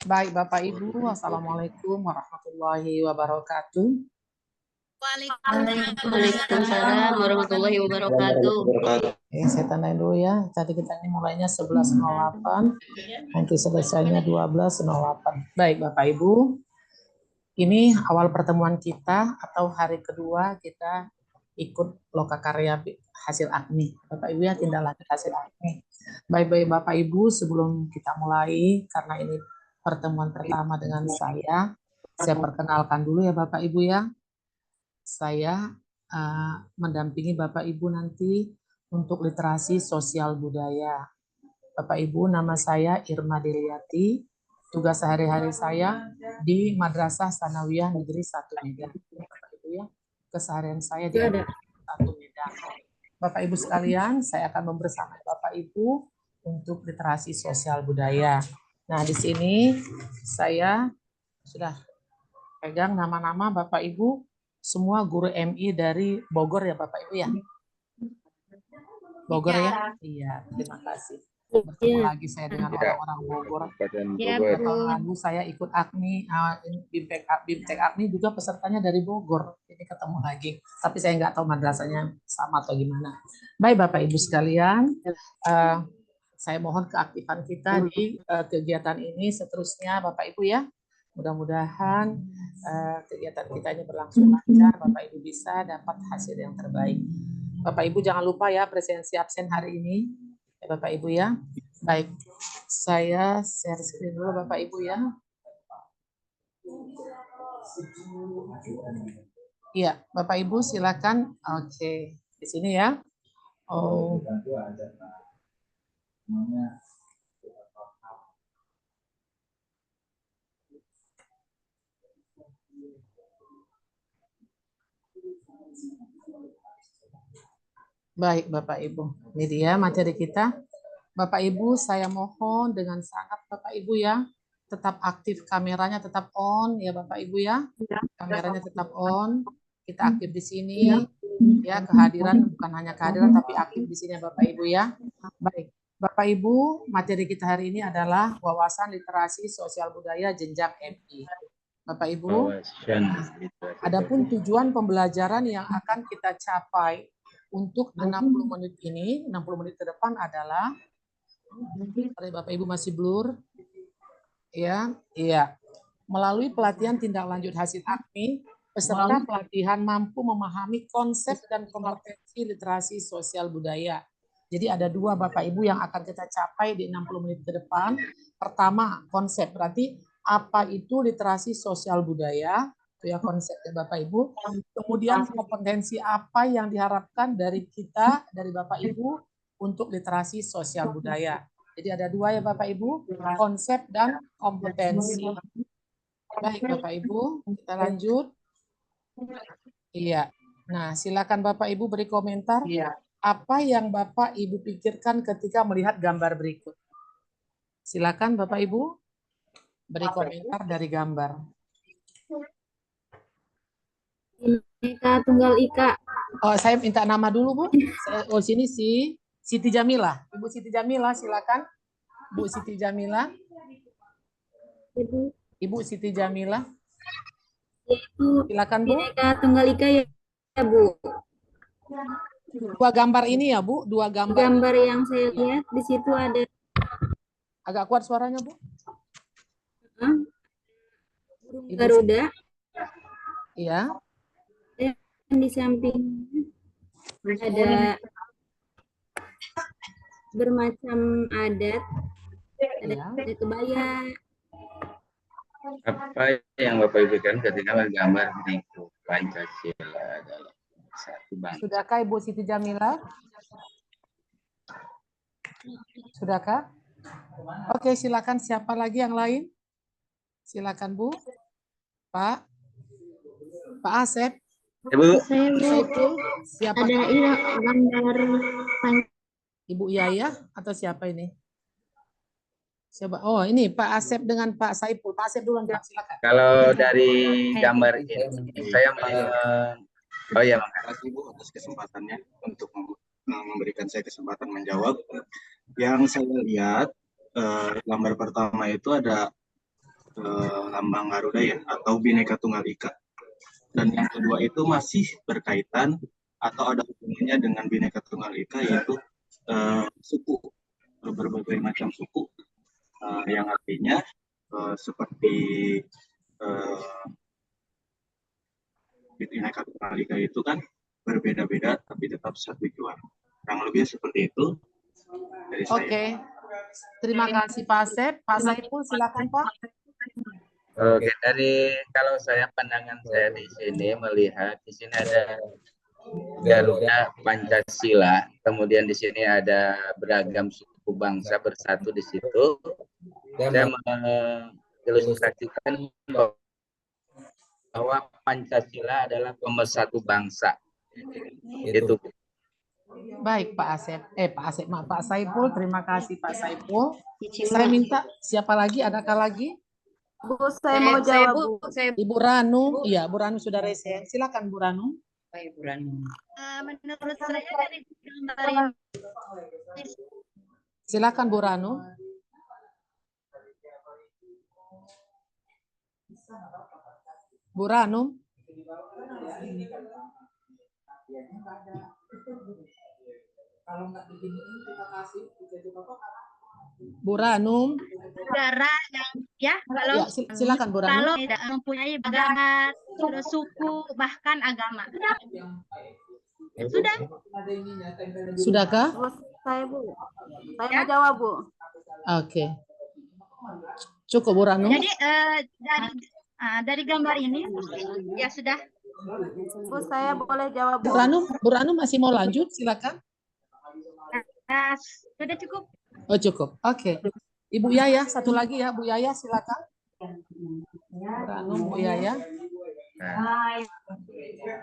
Baik, Bapak Ibu, Assalamualaikum warahmatullahi wabarakatuh. Waalaikumsalam warahmatullahi wabarakatuh. Saya tandain dulu ya. Tadi kita ini mulainya 11.08, nanti selesainya 12.08. Baik, Bapak Ibu, ini awal pertemuan kita atau hari kedua kita ikut lokakarya hasil AKMI. Bapak Ibu ya, tindak lanjut hasil AKMI. Baik-baik Bapak Ibu, sebelum kita mulai, karena ini pertemuan pertama dengan saya perkenalkan dulu ya Bapak Ibu ya. Saya mendampingi Bapak Ibu nanti untuk literasi sosial budaya. Bapak Ibu, nama saya Irma Deliati. Tugas sehari-hari saya di Madrasah Sanawiyah Negeri 1 Medan. Bapak Ibu ya, keseharian saya di Madrasah 1 Medan. Bapak Ibu sekalian, saya akan membersamai Bapak Ibu untuk literasi sosial budaya. Nah, di sini saya sudah pegang nama-nama Bapak Ibu semua guru MI dari Bogor ya Bapak Ibu ya. Bogor ya? Iya, terima kasih. Bertemu lagi saya dengan orang-orang Bogor. Tahun lalu saya ikut AKMI, BIMTEK AKMI juga pesertanya dari Bogor. Jadi ketemu lagi. Tapi saya nggak tahu madrasahnya sama atau gimana. Baik Bapak Ibu sekalian, saya mohon keaktifan kita di kegiatan ini seterusnya Bapak Ibu ya. Mudah-mudahan kegiatan kita ini berlangsung lancar, Bapak Ibu bisa dapat hasil yang terbaik. Bapak Ibu jangan lupa ya presensi absen hari ini, ya Bapak Ibu ya. Baik, saya share screen dulu Bapak Ibu ya. Iya, Bapak Ibu silakan. Oke, di sini ya. Oh. Baik Bapak Ibu, ini dia materi kita. Bapak Ibu, saya mohon dengan sangat Bapak Ibu ya, tetap aktif kameranya tetap on ya Bapak Ibu ya. Kameranya tetap on. Kita aktif di sini ya, kehadiran bukan hanya kehadiran tapi aktif di sini Bapak Ibu ya. Baik. Bapak Ibu, materi kita hari ini adalah wawasan literasi sosial budaya jenjang MI. Bapak Ibu, adapun tujuan pembelajaran yang akan kita capai untuk 60 menit ini, 60 menit ke depan adalah, Bapak Ibu masih blur, ya, iya. Melalui pelatihan tindak lanjut hasil AKMI, peserta pelatihan mampu memahami konsep dan kompetensi literasi sosial budaya. Jadi ada dua Bapak Ibu yang akan kita capai di 60 menit ke depan. Pertama, konsep, berarti apa itu literasi sosial budaya, itu ya konsepnya Bapak Ibu. Kemudian kompetensi apa yang diharapkan dari kita, dari Bapak Ibu untuk literasi sosial budaya. Jadi ada dua ya Bapak Ibu, konsep dan kompetensi. Baik Bapak Ibu, kita lanjut. Iya. Nah, silakan Bapak Ibu beri komentar. Apa yang Bapak Ibu pikirkan ketika melihat gambar berikut? Silakan Bapak Ibu beri komentar dari gambar. Ika Tunggal Ika. Oh, saya minta nama dulu, Bu. Oh, sini Siti Jamila. Ibu Siti Jamila, silakan. Bu Siti Jamila. Ibu Siti Jamila. Silakan, Bu. Ika Tunggal Ika ya, Bu. Dua gambar ini ya, Bu. Dua gambar. Gambar yang saya lihat di situ ada. Agak kuat suaranya, Bu. Burung Garuda. Iya. Di samping ada bermacam adat. Ada kebaya. Apa yang Bapak Ibu kan ketika menggambar berikut Pancasila adalah satu bangsa. Sudahkah Ibu Siti Jamila? Sudahkah? Oke, silakan siapa lagi yang lain? Silakan Bu. Pak Asep. Ibu. Siapa? Ada gambar Ibu Yaya atau siapa ini? Coba. Oh, ini Pak Asep dengan Pak Saipul. Pak Asep dulu, silakan. Kalau dari gambar ini saya oh ya, makasih Bu atas kesempatannya untuk memberikan saya kesempatan menjawab. Yang saya lihat gambar pertama itu ada lambang Garuda ya, atau Bhinneka Tunggal Ika. Dan yang kedua itu masih berkaitan atau ada hubungannya dengan Bhinneka Tunggal Ika, yaitu suku, berbagai macam suku, yang artinya seperti Bhinneka Tunggal Ika itu kan berbeda-beda tapi tetap satu tujuan. Yang lebih seperti itu dari saya. Oke, terima kasih Pak Asep. Pak Saiful, silakan Pak. Oke, dari kalau saya pandangan saya di sini melihat di sini ada Garuda Pancasila, kemudian di sini ada beragam suku bangsa bersatu di situ. Saya mengilustrasikan bahwa Pancasila adalah pemersatu bangsa. Itu. Baik Pak Asep. Pak Asep, maaf Pak Saiful. Terima kasih Pak Saiful. Saya minta siapa lagi? Adakah lagi? Bu, saya mau jawab, Bu. Ibu Ranu. Iya, Bu Ranu sudah resen. Silakan Bu Ranu. Baik, Bu Ranu. Menurut saya dari gambar ini, Silakan Bu Ranu. Bu Ranu. Bu Ranu. negara yang kalau Ya, silakan Bu Ranu. kalau tidak mempunyai agama, suku, bahkan agama. Sudah. Sudahkah? Saya, Bu. Saya mau jawab, Bu. Oke. Cukup Bu Ranu. Jadi dari gambar ini ya sudah. Bu, saya boleh jawab, Bu. Bu Ranu masih mau lanjut? Silakan. Sudah cukup. Oh cukup. Oke. Ibu Yaya, satu lagi ya, Bu Yaya, silakan. Bu Ranu, Bu Yaya.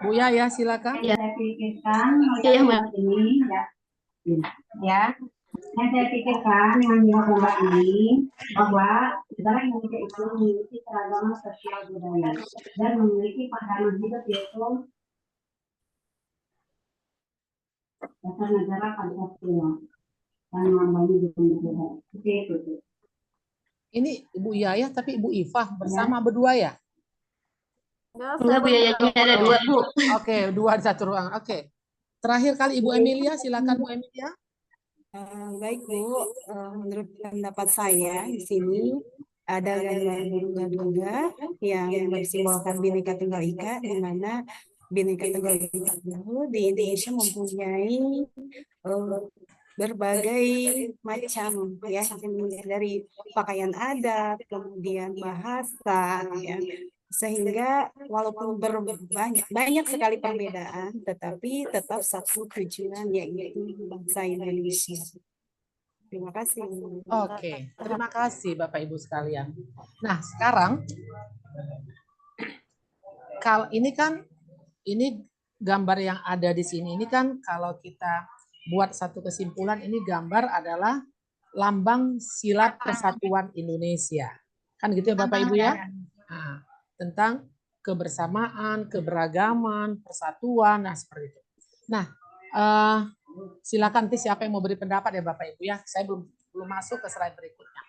Bu Yaya, silakan. Saya pikirkan ini ya. Yang saya pikirkan dengan gambar ini bahwa negara Indonesia itu memiliki keragaman sosial budaya dan memiliki pandangan hidup yaitu dasar negara Pancasila dan melambangnya di negara. Seperti itu. Ini Ibu Yaya, tapi Ibu Ifah bersama berdua ya? Enggak, Bu Yaya, ada dua, Bu. Oke, dua di satu ruangan. Oke. Terakhir kali Ibu Emilia, silakan Bu Emilia. Baik Bu, menurut pendapat saya di sini ada gambar Garuda yang bersimbolkan Bhinneka Tunggal Ika, di mana Bhinneka Tunggal Ika itu di Indonesia mempunyai berbagai macam ya, dari pakaian adat, kemudian bahasa, ya. Sehingga walaupun banyak sekali perbedaan, tetapi tetap satu tujuan, yaitu bangsa Indonesia. Terima kasih. Oke, terima kasih Bapak Ibu sekalian. Nah, sekarang kalau ini kan gambar yang ada di sini ini kan kalau kita buat satu kesimpulan, ini gambar adalah lambang silat persatuan Indonesia. Kan gitu ya Bapak Ibu ya? Nah, tentang kebersamaan, keberagaman, persatuan, nah seperti itu. Nah, silakan nanti siapa yang mau beri pendapat ya Bapak Ibu ya. Saya belum masuk ke slide berikutnya.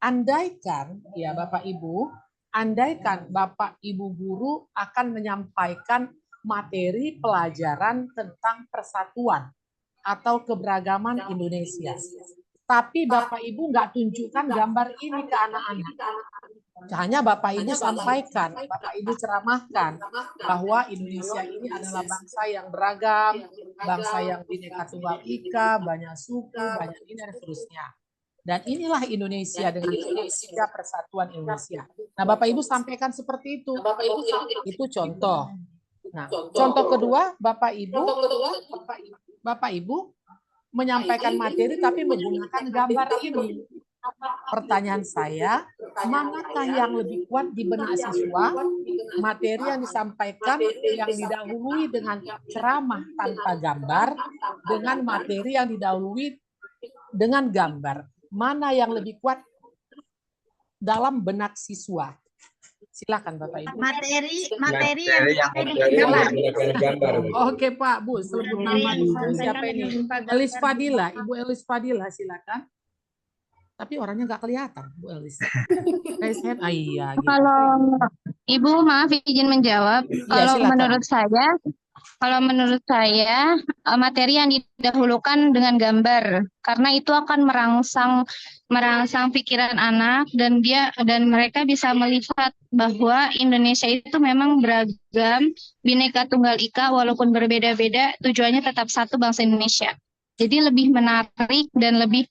Andaikan ya Bapak Ibu, andaikan Bapak Ibu guru akan menyampaikan materi pelajaran tentang persatuan atau keberagaman Indonesia. Tapi Bapak Ibu nggak tunjukkan gambar ini ke anak-anak. Hanya Bapak Ibu sampaikan, Bapak Ibu ceramahkan bahwa Indonesia ini adalah bangsa yang beragam, bangsa yang Bhinneka Tunggal Ika, banyak suku, banyak ini dan seterusnya. Dan inilah Indonesia dengan Indonesia persatuan Indonesia. Nah, Bapak Ibu sampaikan seperti itu. Itu contoh. Nah, contoh kedua, Bapak Ibu menyampaikan materi tapi menggunakan gambar ini. Pertanyaan saya, manakah yang lebih kuat di benak siswa? Materi yang disampaikan yang didahului dengan ceramah tanpa gambar, dengan materi yang didahului dengan gambar. Mana yang lebih kuat dalam benak siswa? Silakan Bapak Ibu. Materi yang gambar. Oke Pak, Bu, sebut nama Ibu siapa ini? Elis Fadila, Ibu Elis Fadila, silakan. Tapi orangnya nggak kelihatan, Bu Elis. Raise hand, iya gitu. Kalau Ibu maaf izin menjawab. Iya, Kalau silakan. menurut saya materi yang didahulukan dengan gambar karena itu akan merangsang pikiran anak dan mereka bisa melihat bahwa Indonesia itu memang beragam, Bhinneka Tunggal Ika walaupun berbeda-beda tujuannya tetap satu, bangsa Indonesia. Jadi lebih menarik dan lebih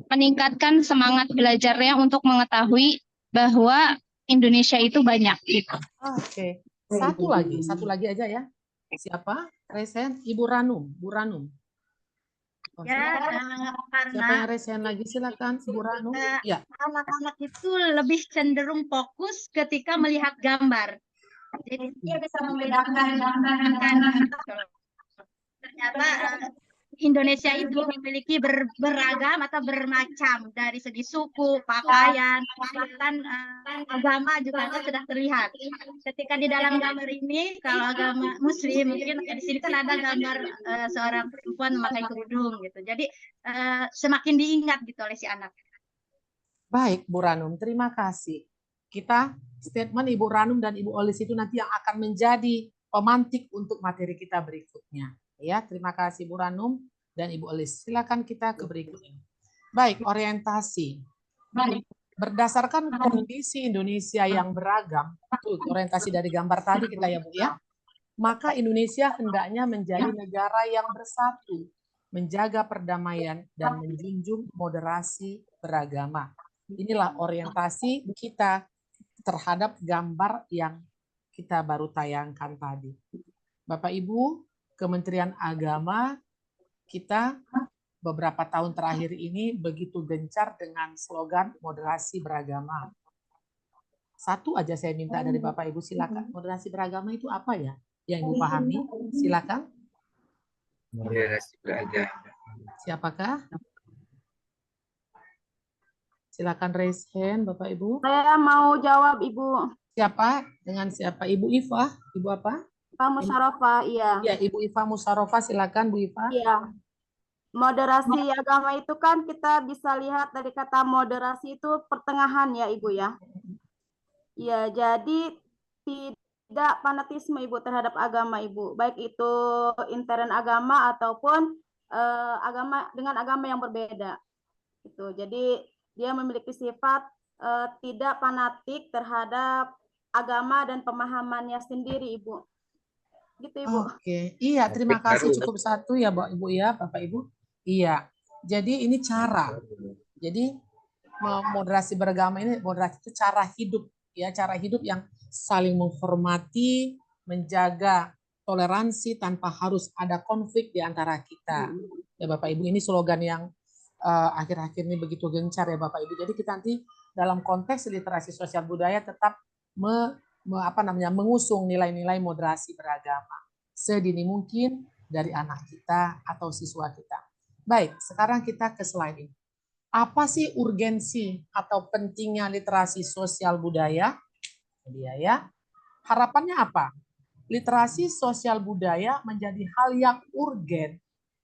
meningkatkan semangat belajarnya untuk mengetahui bahwa Indonesia itu banyak gitu. Oke. Satu lagi aja ya. Siapa? Raise hand. Ibu Ranum, Bu Ranum. Oh, Ya, siapa yang karena raise hand lagi? Silakan, Ibu Ranum. Ya. anak-anak itu lebih cenderung fokus ketika melihat gambar. Jadi dia bisa membedakan ternyata Indonesia itu memiliki beragam atau bermacam dari segi suku, pakaian, bahkan agama juga sudah terlihat. Ketika di dalam gambar ini, kalau agama Muslim, mungkin di sini kan ada gambar seorang perempuan memakai kerudung gitu. Jadi semakin diingat gitu oleh si anak. Baik, Bu Ranum, terima kasih. Kita statement Ibu Ranum dan Ibu Olis itu nanti yang akan menjadi pemantik untuk materi kita berikutnya. Ya, terima kasih Bu Ranum dan Ibu Olis. Silakan kita ke berikutnya. Baik, orientasi. Berdasarkan kondisi Indonesia yang beragam, orientasi dari gambar tadi kita ya Bu ya, maka Indonesia hendaknya menjadi negara yang bersatu, menjaga perdamaian dan menjunjung moderasi beragama. Inilah orientasi kita terhadap gambar yang kita baru tayangkan tadi. Bapak Ibu, Kementerian Agama kita beberapa tahun terakhir ini begitu gencar dengan slogan moderasi beragama. Satu aja saya minta dari Bapak Ibu, silakan. Moderasi beragama itu apa ya? Yang Ibu pahami, silakan. Moderasi beragama. Siapakah? Silakan raise hand, Bapak Ibu. Saya mau jawab, Ibu. Siapa? Dengan siapa? Ibu Iva? Ibu apa? Pak Musyarofa, iya. Ya, Ibu Iva Musyarofa, silakan Bu Iva. Iya. Moderasi agama itu kan kita bisa lihat dari kata moderasi itu pertengahan ya, Ibu ya. Iya, jadi tidak fanatisme Ibu terhadap agama Ibu, baik itu intern agama ataupun agama dengan agama yang berbeda. Gitu. Jadi dia memiliki sifat tidak fanatik terhadap agama dan pemahamannya sendiri, Ibu. Gitu, Ibu. Oke, iya, terima kasih, cukup satu ya, Ibu ya, Bapak Ibu. Iya, jadi ini cara. Jadi moderasi beragama ini, moderasi itu cara hidup, ya, cara hidup yang saling menghormati, menjaga toleransi tanpa harus ada konflik di antara kita. Ya, Bapak Ibu, ini slogan yang akhir-akhir ini begitu gencar ya, Bapak Ibu. Jadi kita nanti dalam konteks literasi sosial budaya tetap mengusung nilai-nilai moderasi beragama sedini mungkin dari anak kita atau siswa kita. Baik, sekarang kita ke slide ini. Apa sih urgensi atau pentingnya literasi sosial budaya? Dia ya. Harapannya apa? Literasi sosial budaya menjadi hal yang urgen,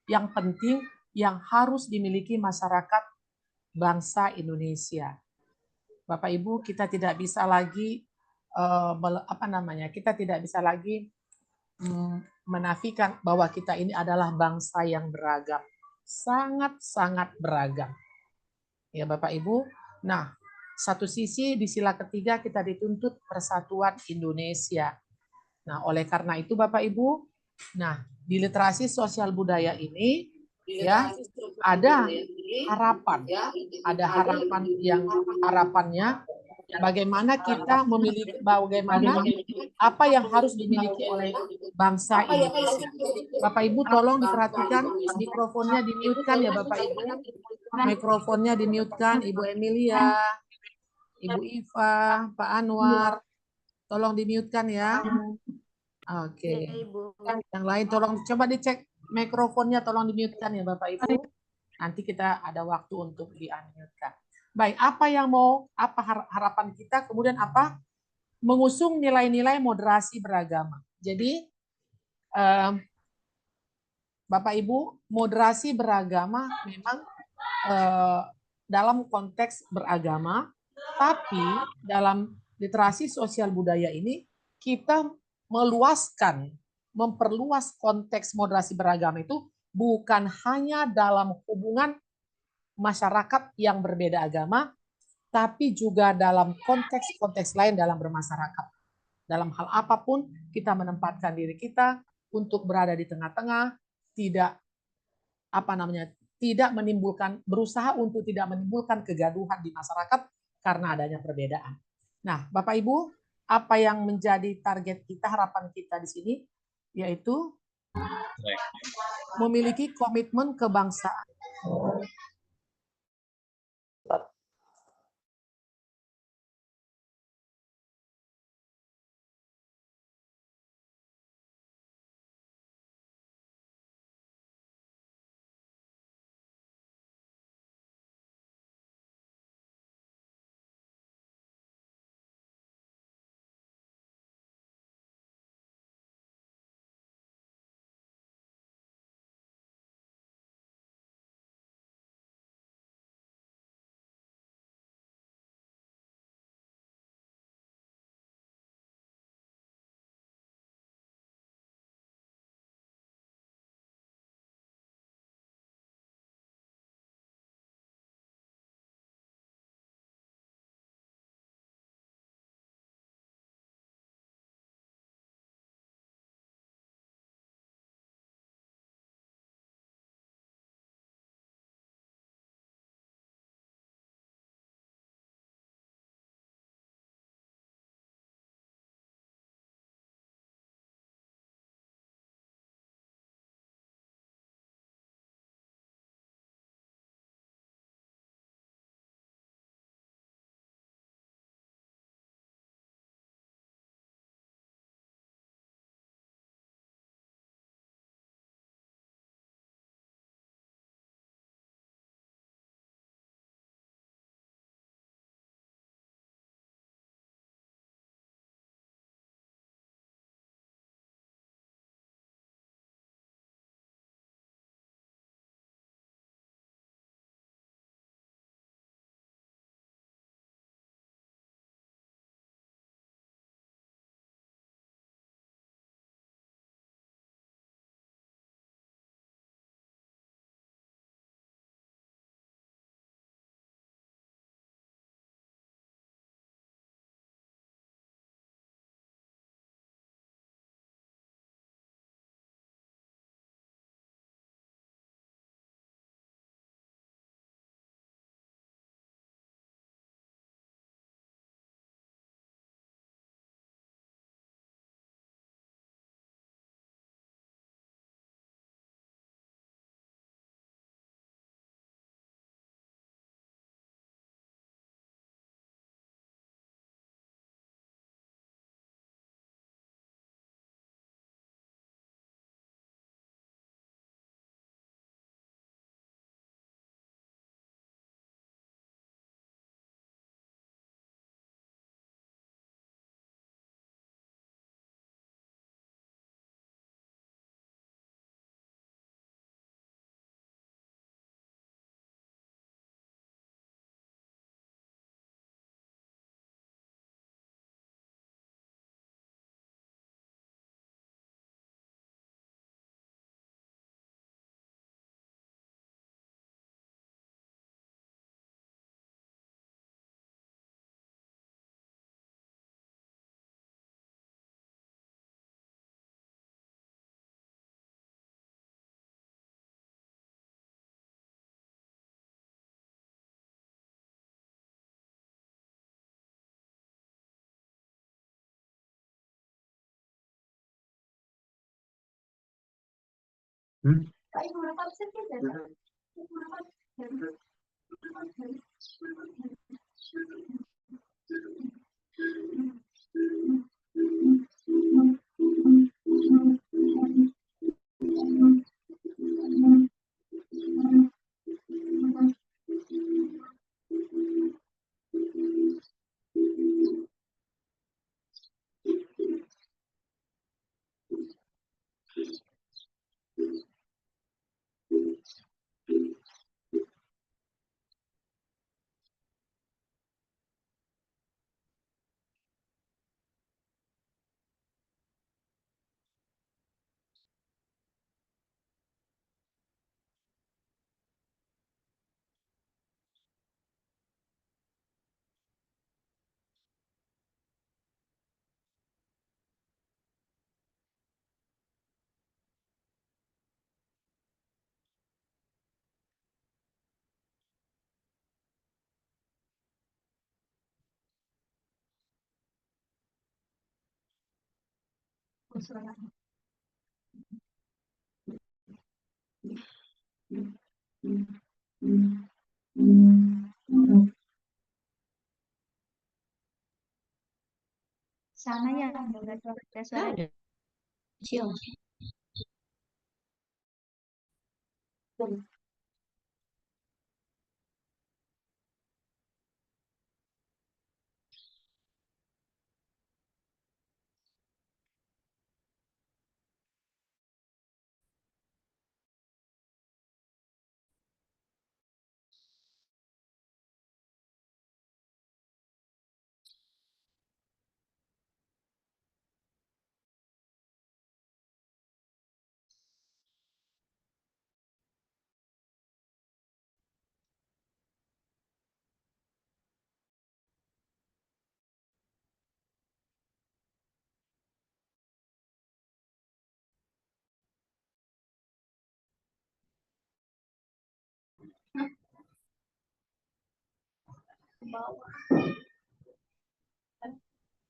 yang penting, yang harus dimiliki masyarakat bangsa Indonesia. Bapak Ibu, kita tidak bisa lagi kita tidak bisa lagi menafikan bahwa kita ini adalah bangsa yang beragam, sangat-sangat beragam. Ya Bapak Ibu, nah satu sisi di sila ketiga kita dituntut persatuan Indonesia. Nah oleh karena itu Bapak Ibu, nah di literasi sosial budaya ini ya ada harapan yang harapannya bagaimana kita memiliki, bagaimana apa yang harus dimiliki oleh bangsa Indonesia. Bapak Ibu tolong diperhatikan mikrofonnya di-mute-kan ya Bapak Ibu. Mikrofonnya di-mute-kan, Ibu Emilia, Ibu Iva, Pak Anwar. Tolong di-mute-kan ya. Oke. Yang lain tolong coba dicek mikrofonnya, tolong di-mute-kan ya Bapak Ibu. Nanti kita ada waktu untuk di-unmute-kan. Baik, apa harapan kita, kemudian apa? Mengusung nilai-nilai moderasi beragama. Jadi, Bapak Ibu, moderasi beragama memang dalam konteks beragama, tapi dalam literasi sosial budaya ini kita meluaskan, memperluas konteks moderasi beragama itu bukan hanya dalam hubungan masyarakat yang berbeda agama, tapi juga dalam konteks-konteks lain dalam bermasyarakat. Dalam hal apapun kita menempatkan diri kita untuk berada di tengah-tengah, tidak tidak menimbulkan, berusaha untuk tidak menimbulkan kegaduhan di masyarakat karena adanya perbedaan. Nah, Bapak Ibu, apa yang menjadi target kita, harapan kita di sini, yaitu memiliki komitmen kebangsaan. Sana ya, ada suara.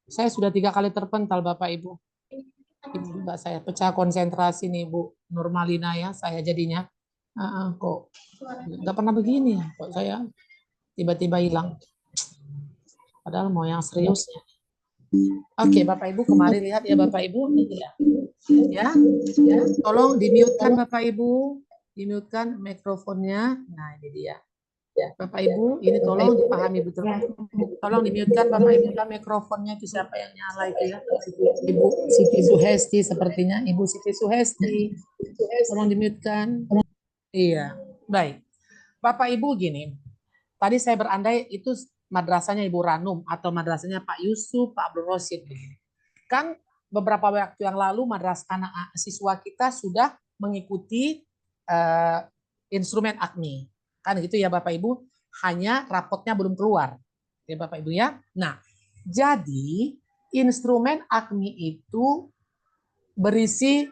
Saya sudah 3 kali terpental, Bapak Ibu. Ini juga saya pecah konsentrasi nih, Bu Nurmalina ya, saya jadinya. Kok nggak pernah begini ya, kok saya tiba-tiba hilang. Padahal mau yang seriusnya. Oke, Bapak Ibu, kemarin lihat ya Bapak Ibu, ini ya. Ya, tolong di-mute-kan Bapak Ibu, di-mute-kan mikrofonnya. Nah, ini dia. Ya, Bapak Ibu, ini tolong dipahami betul. Tolong di-mute-kan Bapak Ibu, kan mikrofonnya itu siapa yang nyala itu ya? Ibu Siti Suhesti sepertinya, Ibu Siti Suhesti. Tolong di-mute-kan. Iya, baik. Bapak Ibu gini, tadi saya berandai itu madrasahnya Ibu Ranum atau madrasahnya Pak Yusuf, Pak Abdul Rosyid. Kan beberapa waktu yang lalu madrasah anak siswa kita sudah mengikuti instrumen AKMI. Kan gitu ya Bapak Ibu, hanya rapotnya belum keluar. Ya Bapak Ibu ya. Nah, jadi instrumen AKMI itu berisi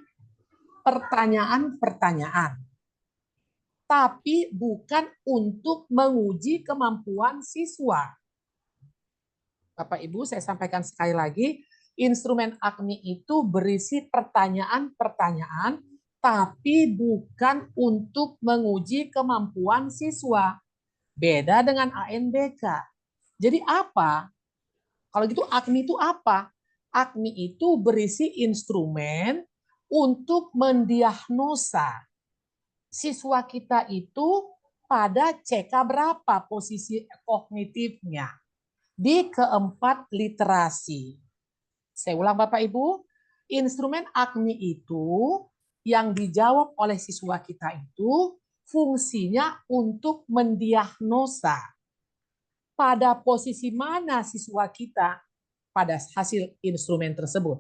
pertanyaan-pertanyaan. Tapi bukan untuk menguji kemampuan siswa. Bapak Ibu, saya sampaikan sekali lagi, instrumen AKMI itu berisi pertanyaan-pertanyaan, tapi bukan untuk menguji kemampuan siswa. Beda dengan ANBK. Jadi apa? Kalau gitu AKMI itu apa? AKMI itu berisi instrumen untuk mendiagnosa siswa kita itu pada CK berapa posisi kognitifnya di keempat literasi. Saya ulang Bapak Ibu, instrumen AKMI itu yang dijawab oleh siswa kita itu fungsinya untuk mendiagnosa pada posisi mana siswa kita pada hasil instrumen tersebut.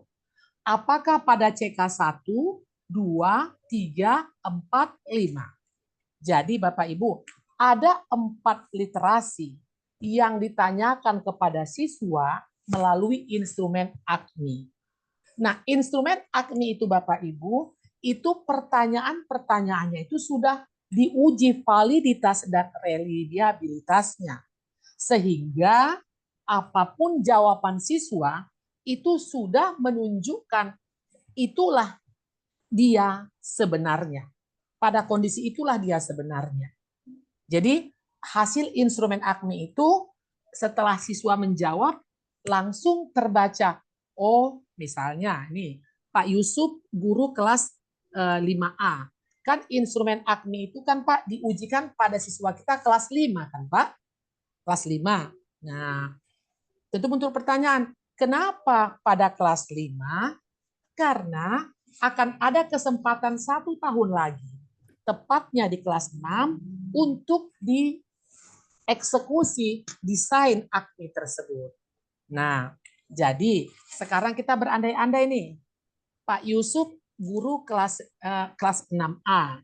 Apakah pada CK1, 2, 3, 4, 5. Jadi Bapak Ibu, ada 4 literasi yang ditanyakan kepada siswa melalui instrumen AKMI. Nah, instrumen AKMI itu Bapak Ibu, itu pertanyaan-pertanyaannya itu sudah diuji validitas dan reliabilitasnya. Sehingga apapun jawaban siswa itu sudah menunjukkan itulah dia sebenarnya. Pada kondisi itulah dia sebenarnya. Jadi hasil instrumen AKMI itu setelah siswa menjawab langsung terbaca. Oh, misalnya nih Pak Yusuf guru kelas 5A. Kan instrumen AKMI itu kan Pak diujikan pada siswa kita kelas 5 kan Pak? Kelas 5. Nah, tentu muncul pertanyaan, kenapa pada kelas 5? Karena akan ada kesempatan 1 tahun lagi, tepatnya di kelas 6, untuk dieksekusi desain AKMI tersebut. Nah, jadi sekarang kita berandai-andai nih, Pak Yusuf guru kelas 6A.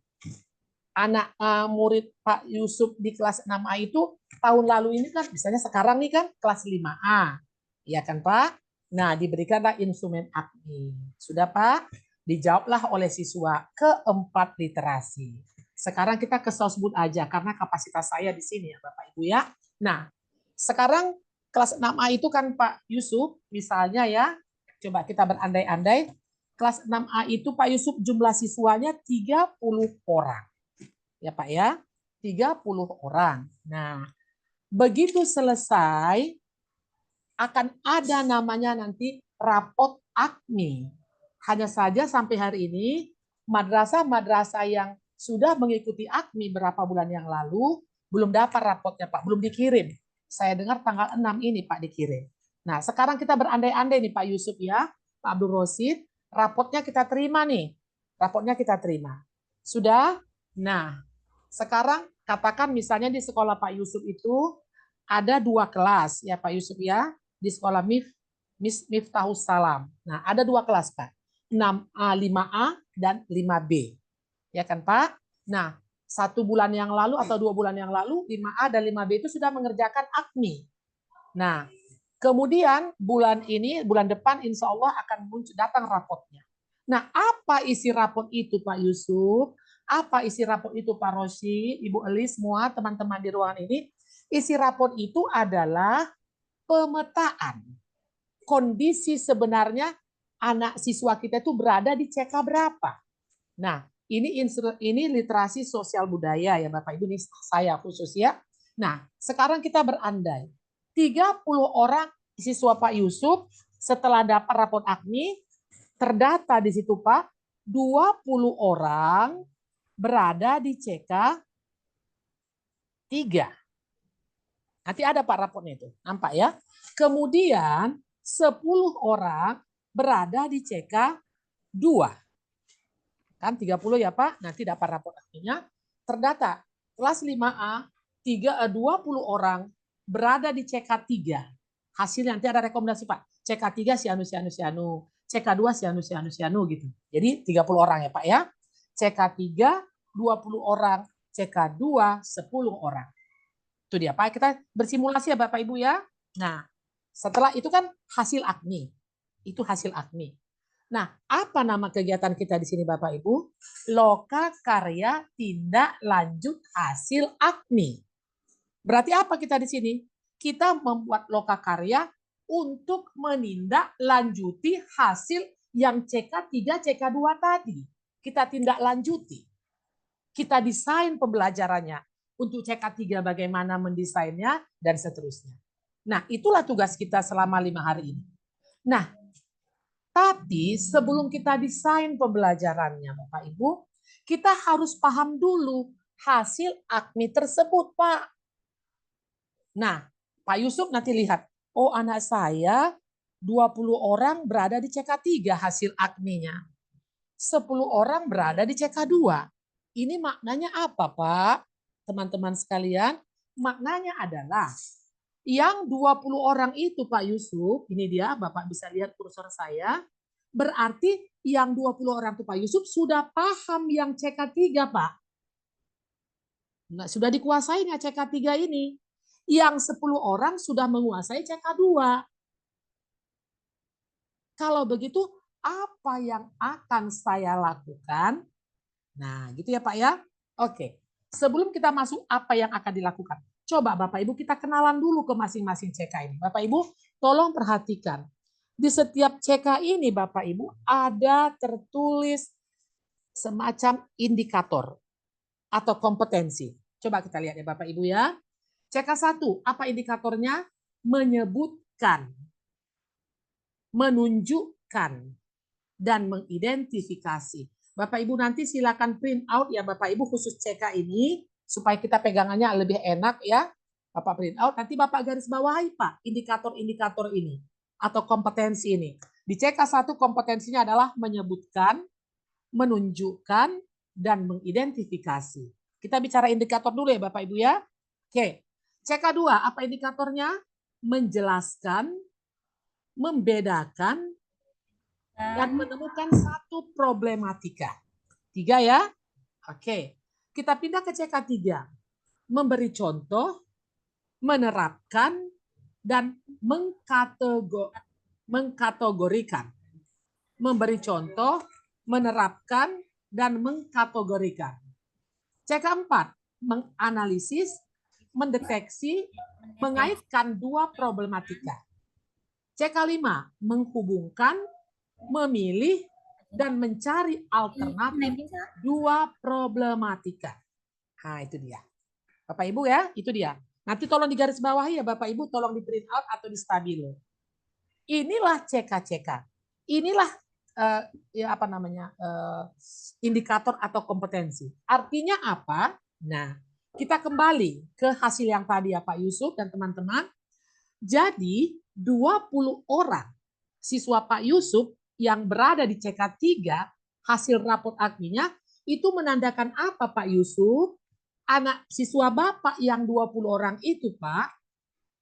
Anak murid Pak Yusuf di kelas 6A itu tahun lalu ini kan, misalnya sekarang nih kan kelas 5A. Iya kan Pak? Nah, diberikanlah instrumen AKMI. Sudah Pak? Dijawablah oleh siswa keempat literasi. Sekarang kita ke Sosbud aja karena kapasitas saya di sini ya Bapak Ibu ya. Nah, sekarang kelas 6A itu kan Pak Yusuf misalnya ya, coba kita berandai-andai Kelas 6A itu Pak Yusuf jumlah siswanya 30 orang. Ya Pak ya, 30 orang. Nah, begitu selesai, akan ada namanya nanti rapot AKMI. Hanya saja sampai hari ini, madrasah-madrasah yang sudah mengikuti AKMI berapa bulan yang lalu, belum dapat rapotnya Pak, belum dikirim. Saya dengar tanggal 6 ini Pak dikirim. Nah, sekarang kita berandai-andai nih Pak Yusuf ya, Pak Abdul Rosid, rapotnya kita terima nih. Rapotnya kita terima. Sudah? Nah, sekarang katakan misalnya di sekolah Pak Yusuf itu ada 2 kelas ya Pak Yusuf ya, di sekolah Miftahus Salam. Nah, ada 2 kelas Pak, 6A, 5A, dan 5B. Ya kan Pak? Nah, 1 bulan yang lalu atau 2 bulan yang lalu, 5A dan 5B itu sudah mengerjakan AKMI. Nah, kemudian bulan ini, bulan depan insya Allah akan muncul datang rapotnya. Nah, apa isi rapot itu Pak Yusuf? Apa isi rapot itu Pak Rosi, Ibu Elis, semua teman-teman di ruangan ini? Isi rapot itu adalah pemetaan kondisi sebenarnya anak siswa kita itu berada di CK berapa. Nah, ini literasi sosial budaya ya Bapak Ibu, ini saya khusus ya. Nah, sekarang kita berandai 30 orang siswa Pak Yusuf setelah dapat rapot AKMI terdata di situ Pak, 20 orang berada di CK 3. Nanti ada Pak rapotnya itu, nampak ya. Kemudian 10 orang berada di CK 2. Kan 30 ya Pak, nanti dapat rapot akhirnya. Terdata kelas 5A 20 orang berada di CK 3. Hasil nanti ada rekomendasi Pak. CK 3 si anu, CK 2 si anu gitu. Jadi 30 orang ya Pak ya. CK 3 20 orang, CK 2 10 orang. Itu dia Pak, kita bersimulasi ya Bapak Ibu ya. Nah, setelah itu kan hasil AKMI. Itu hasil AKMI. Nah, apa nama kegiatan kita di sini Bapak Ibu? Loka Karya Tindak Lanjut Hasil AKMI. Berarti apa kita di sini? Kita membuat loka karya untuk menindaklanjuti hasil yang CK3, CK2 tadi. Kita tindak lanjuti. Kita desain pembelajarannya. Untuk CK3 bagaimana mendesainnya, dan seterusnya. Nah, itulah tugas kita selama 5 hari ini. Nah, tapi sebelum kita desain pembelajarannya, Bapak Ibu, kita harus paham dulu hasil AKMI tersebut, Pak. Nah, Pak Yusuf nanti lihat, oh anak saya 20 orang berada di CK3 hasil AKMI-nya. 10 orang berada di CK2. Ini maknanya apa, Pak? Teman-teman sekalian, maknanya adalah yang 20 orang itu Pak Yusuf, ini dia Bapak bisa lihat kursor saya, berarti yang 20 orang itu Pak Yusuf sudah paham yang CK3 Pak. Nah, sudah dikuasai nggak CK3 ini? Yang 10 orang sudah menguasai CK2. Kalau begitu, apa yang akan saya lakukan? Nah, gitu ya Pak ya. Oke. Sebelum kita masuk apa yang akan dilakukan, coba Bapak Ibu kita kenalan dulu ke masing-masing CK ini. Bapak Ibu tolong perhatikan. Di setiap CK ini Bapak Ibu ada tertulis semacam indikator atau kompetensi. Coba kita lihat ya Bapak Ibu ya. CK1, apa indikatornya? Menyebutkan, menunjukkan, dan mengidentifikasi. Bapak Ibu nanti silakan print out ya Bapak Ibu khusus CK ini supaya kita pegangannya lebih enak ya. Bapak print out, nanti Bapak garis bawahi Pak indikator-indikator ini atau kompetensi ini. Di CK1 kompetensinya adalah menyebutkan, menunjukkan, dan mengidentifikasi. Kita bicara indikator dulu ya Bapak Ibu ya. Oke. CK2 apa indikatornya? Menjelaskan, membedakan, dan menemukan satu problematika. 3 ya. Oke. Kita pindah ke CK3. Memberi contoh, menerapkan, dan mengkategorikan. Memberi contoh, menerapkan, dan mengkategorikan. CK4. Menganalisis, mendeteksi, mengaitkan 2 problematika. CK5. Menghubungkan, memilih, dan mencari alternatif dua problematika. Nah, itu dia. Bapak Ibu ya, itu dia. Nanti tolong digaris bawahi ya Bapak Ibu, tolong di print out atau di stabilo. Inilah CK-CK. Inilah indikator atau kompetensi. Artinya apa? Nah, kita kembali ke hasil yang tadi ya Pak Yusuf dan teman-teman. Jadi 20 orang siswa Pak Yusuf yang berada di CK3 hasil raport AKMI-nya itu menandakan apa Pak Yusuf? Anak siswa Bapak yang 20 orang itu Pak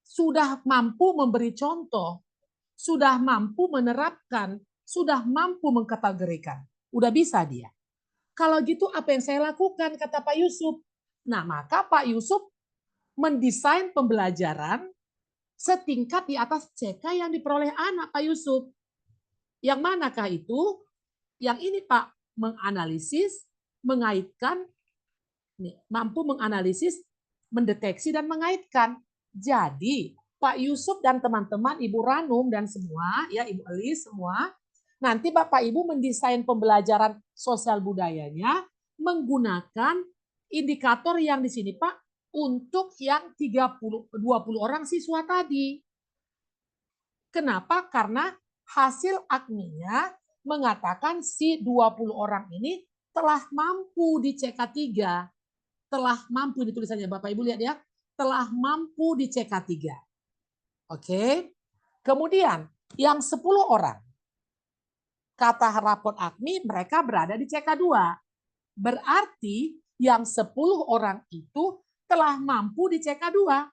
sudah mampu memberi contoh, sudah mampu menerapkan, sudah mampu mengkategorikan. Udah bisa dia. Kalau gitu apa yang saya lakukan kata Pak Yusuf? Nah, maka Pak Yusuf mendesain pembelajaran setingkat di atas CK yang diperoleh anak Pak Yusuf. Yang manakah itu? Yang ini Pak, menganalisis, mengaitkan, mampu menganalisis, mendeteksi dan mengaitkan. Jadi Pak Yusuf dan teman-teman, Ibu Ranum dan semua, ya Ibu Elis semua, nanti Bapak Ibu mendesain pembelajaran sosial budayanya menggunakan indikator yang di sini Pak untuk yang 20 orang siswa tadi. Kenapa? Karena hasil AKMI-nya mengatakan si 20 orang ini telah mampu di CK3. Telah mampu, ini tulisannya Bapak Ibu lihat ya, telah mampu di CK3. Oke. Kemudian yang 10 orang kata raport AKMI mereka berada di CK2. Berarti yang 10 orang itu telah mampu di CK2.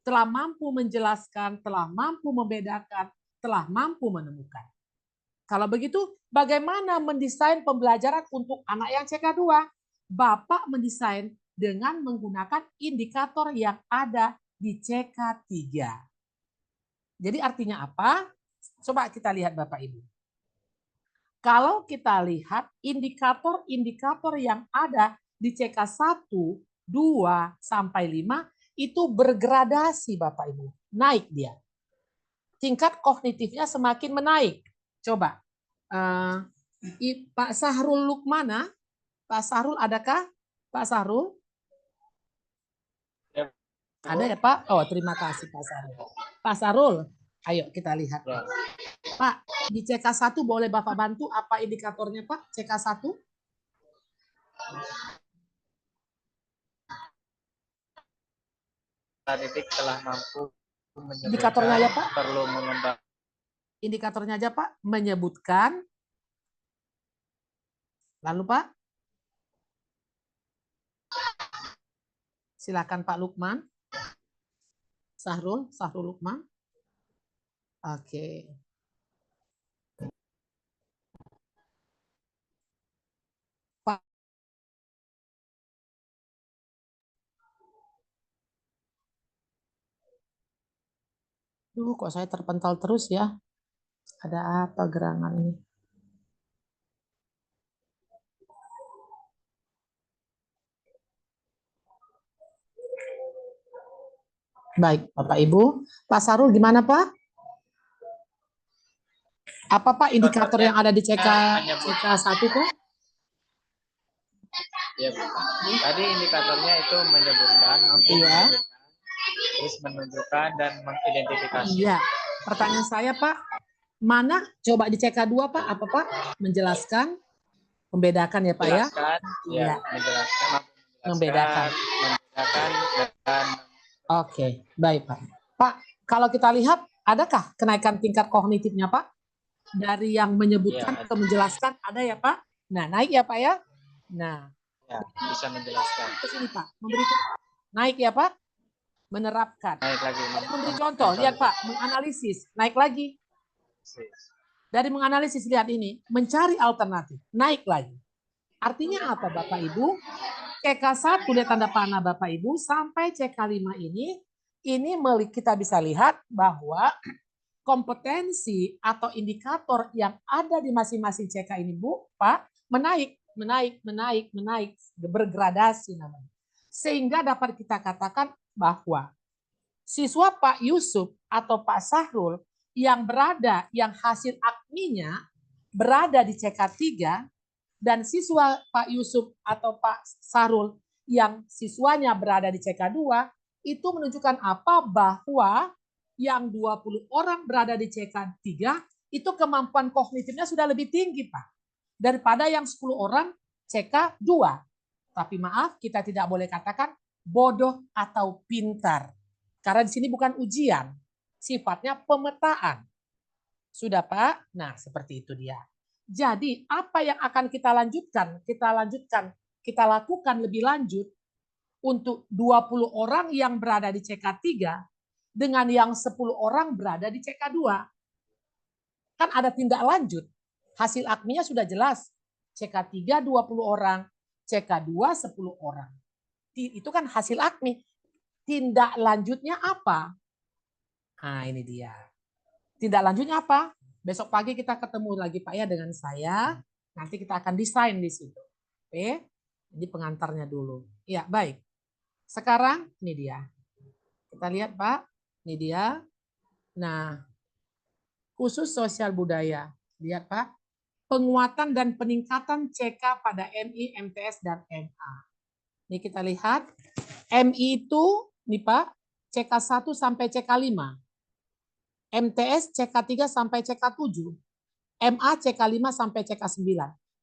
Telah mampu menjelaskan, telah mampu membedakan, telah mampu menemukan. Kalau begitu, bagaimana mendesain pembelajaran untuk anak yang CK2? Bapak mendesain dengan menggunakan indikator yang ada di CK3. Jadi artinya apa? Coba kita lihat Bapak Ibu. Kalau kita lihat indikator-indikator yang ada di CK1, 2, sampai 5, itu bergradasi Bapak Ibu. Naik dia. Tingkat kognitifnya semakin menaik. Coba. Pak Sahrul Lukmana. Pak Sahrul adakah? Pak Sahrul? Ada ya Pak? Oh terima kasih Pak Sahrul. Pak Sahrul, ayo kita lihat. Pak, di CK1 boleh Bapak bantu apa indikatornya Pak? CK1? Titik telah mampu indikatornya aja Pak. Perlu mengembang. Indikatornya aja Pak, menyebutkan. Lalu Pak? Silakan Pak Lukman. Sahrul Lukman. Oke. Pak. Duh, kok saya terpental terus ya? Ada apa gerangan ini? Baik, Bapak Ibu. Pak Sarul gimana Pak? Apa Pak indikator yang ada di CK1 Pak? Ya, tadi indikatornya itu menyebutkan, iya. Terus menunjukkan dan mengidentifikasi. Iya. Pertanyaan saya Pak, mana coba di CK2 Pak? Apa Pak? Menjelaskan, membedakan ya Pak ya? Ya, menjelaskan, membedakan dan Oke, baik Pak. Pak, kalau kita lihat, adakah kenaikan tingkat kognitifnya Pak? Dari yang menyebutkan ya, ke menjelaskan, ada ya Pak? Nah, naik ya Pak ya? Nah, ya, bisa menjelaskan. Terus ini Pak, memberi naik ya Pak? Menerapkan. Naik lagi. Memberi contoh, lihat Pak, menganalisis, naik lagi. Dari menganalisis, lihat ini, mencari alternatif, naik lagi. Artinya apa Bapak Ibu? CK1 lihat tanda panah Bapak Ibu sampai CK5 ini kita bisa lihat bahwa kompetensi atau indikator yang ada di masing-masing CK ini Bu, Pak, menaik, bergradasi namanya. Sehingga dapat kita katakan bahwa siswa Pak Yusuf atau Pak Sahrul yang hasil AKMI-nya berada di CK3 dan siswa Pak Yusuf atau Pak Sarul yang siswanya berada di CK2, itu menunjukkan apa? Bahwa yang 20 orang berada di CK3 itu kemampuan kognitifnya sudah lebih tinggi, Pak, daripada yang 10 orang CK2. Tapi maaf, kita tidak boleh katakan bodoh atau pintar. Karena di sini bukan ujian, sifatnya pemetaan. Sudah, Pak? Nah, seperti itu dia. Jadi, apa yang akan kita lanjutkan? Kita lakukan lebih lanjut untuk 20 orang yang berada di CK3 dengan yang 10 orang berada di CK2. Kan ada tindak lanjut. Hasil akminya sudah jelas. CK3 20 orang, CK2 10 orang. Itu kan hasil akmi. Tindak lanjutnya apa? Nah, ini dia. Tindak lanjutnya apa? Besok pagi kita ketemu lagi, Pak, ya, dengan saya. Nanti kita akan desain di situ. Oke? Ini pengantarnya dulu. Ya, baik. Sekarang ini dia. Kita lihat, Pak. Ini dia. Nah, khusus sosial budaya. Lihat, Pak. Penguatan dan peningkatan CK pada MI, MTS, dan MA. Ini kita lihat. MI itu, nih Pak, CK1 sampai CK5. MTS CK3 sampai CK7. MA CK5 sampai CK9.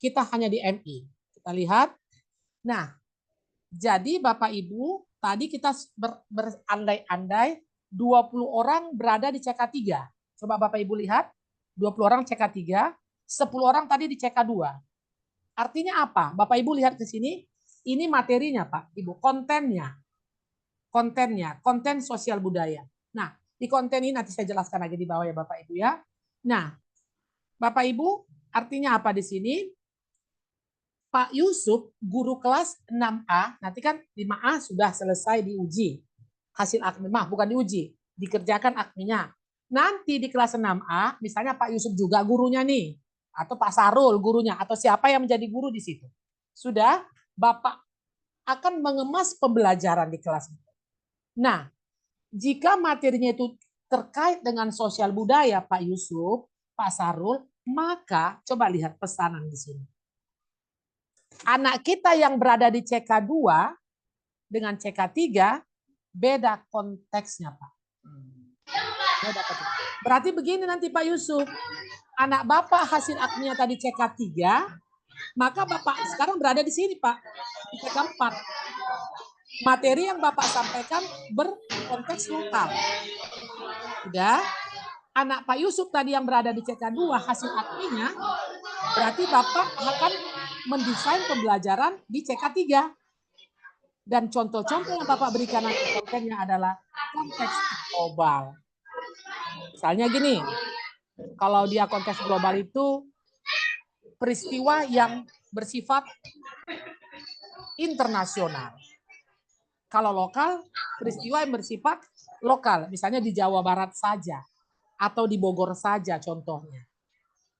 Kita hanya di MI. Kita lihat. Nah, jadi Bapak Ibu, tadi kita berandai-andai 20 orang berada di CK3. Coba Bapak Ibu lihat, 20 orang CK3, 10 orang tadi di CK2. Artinya apa? Bapak Ibu lihat ke sini, ini materinya Pak Ibu, kontennya. Konten sosial budaya. Nah, di konten ini nanti saya jelaskan lagi di bawah ya Bapak Ibu ya. Nah, Bapak Ibu, artinya apa di sini? Pak Yusuf, guru kelas 6A, nanti kan 5A sudah selesai diuji. Hasil akmi, bukan diuji, dikerjakan akminya. Nanti di kelas 6A, misalnya Pak Yusuf juga gurunya nih, atau Pak Sarul gurunya, atau siapa yang menjadi guru di situ. Sudah, Bapak akan mengemas pembelajaran di kelas. Nah, jika materinya itu terkait dengan sosial budaya Pak Yusuf, Pak Sarul, maka coba lihat pesanan di sini. Anak kita yang berada di CK2 dengan CK3 beda konteksnya, Pak. Beda konteks. Berarti begini nanti Pak Yusuf, anak Bapak hasil akminya tadi CK3, maka Bapak sekarang berada di sini, Pak, di CK4. Materi yang Bapak sampaikan berkonteks lokal. Sudah, anak Pak Yusuf tadi yang berada di CK2 hasil akminya, berarti Bapak akan mendesain pembelajaran di CK3. Dan contoh-contoh yang Bapak berikan nanti kontennya adalah konteks global. Misalnya gini, kalau dia konteks global itu peristiwa yang bersifat internasional. Kalau lokal, peristiwa yang bersifat lokal, misalnya di Jawa Barat saja, atau di Bogor saja contohnya.